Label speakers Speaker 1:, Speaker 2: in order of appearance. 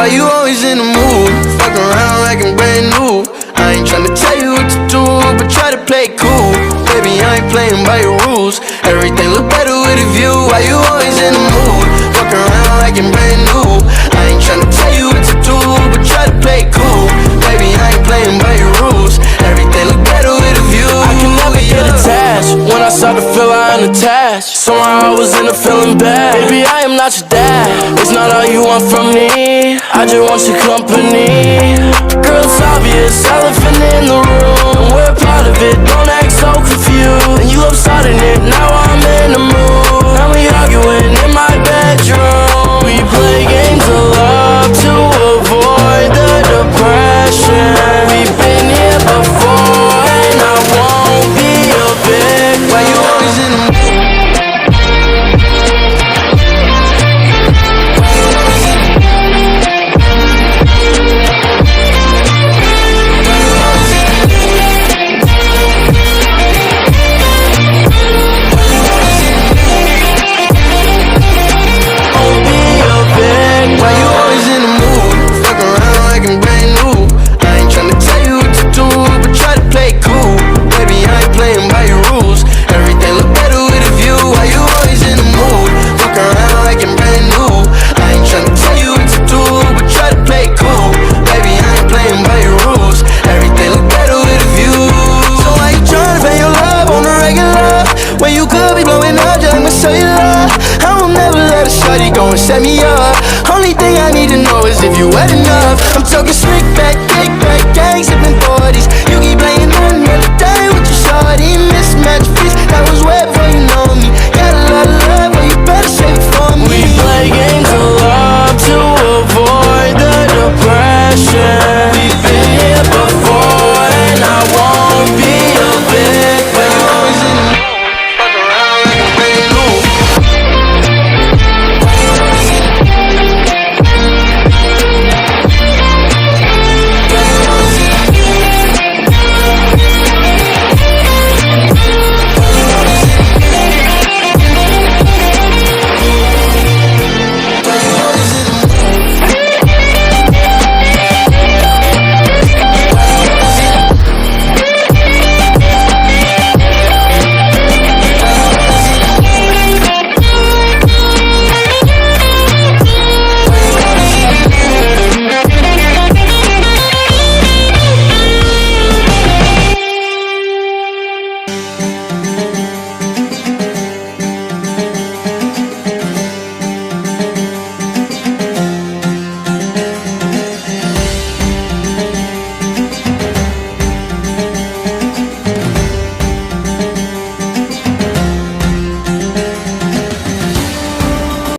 Speaker 1: Why you always in the mood? Fuck around like I'm brand new. I ain't tryna tell you what to do, but try to play it cool. Baby, I ain't playing by your rules. Everything look better with a view. Why you always in the mood? Fuck around like I'm brand new. I ain't tryna tell you what to do, but try to play it cool. Baby, I ain't playing by your rules. Everything look better with a view.
Speaker 2: I can never get attached. When I start to feel I unattached, somehow I was in a feeling bad. Baby, I am not your dad. It's not all you want from me. I just want your company. Girl, it's obvious, elephant in the room. We're part of it, don't act so confused. And you love starting it, now I'm in the mood. Now we arguing in my bedroom. We play games of love to avoid the depression. We've been here before, and I won't be a big.
Speaker 1: Why you always in the mood? Why you always in the mood? Fuck around like I'm brand new. I ain't tryna tell you what to do, but try to play it cool. Baby, I ain't playing by your rules. Everything look better with a view. Why you always in the mood? Fuck around like I'm brand new. I ain't tryna tell you what to do, but try to play it cool. Baby, I ain't playing by your rules. Everything look better with a view. So why you tryna pay your love on the regular when you could be blowing up just like my cellular? I will never let a shawty go and set me up. Only thing I need to know is if you wet enough. I'm talking slick back,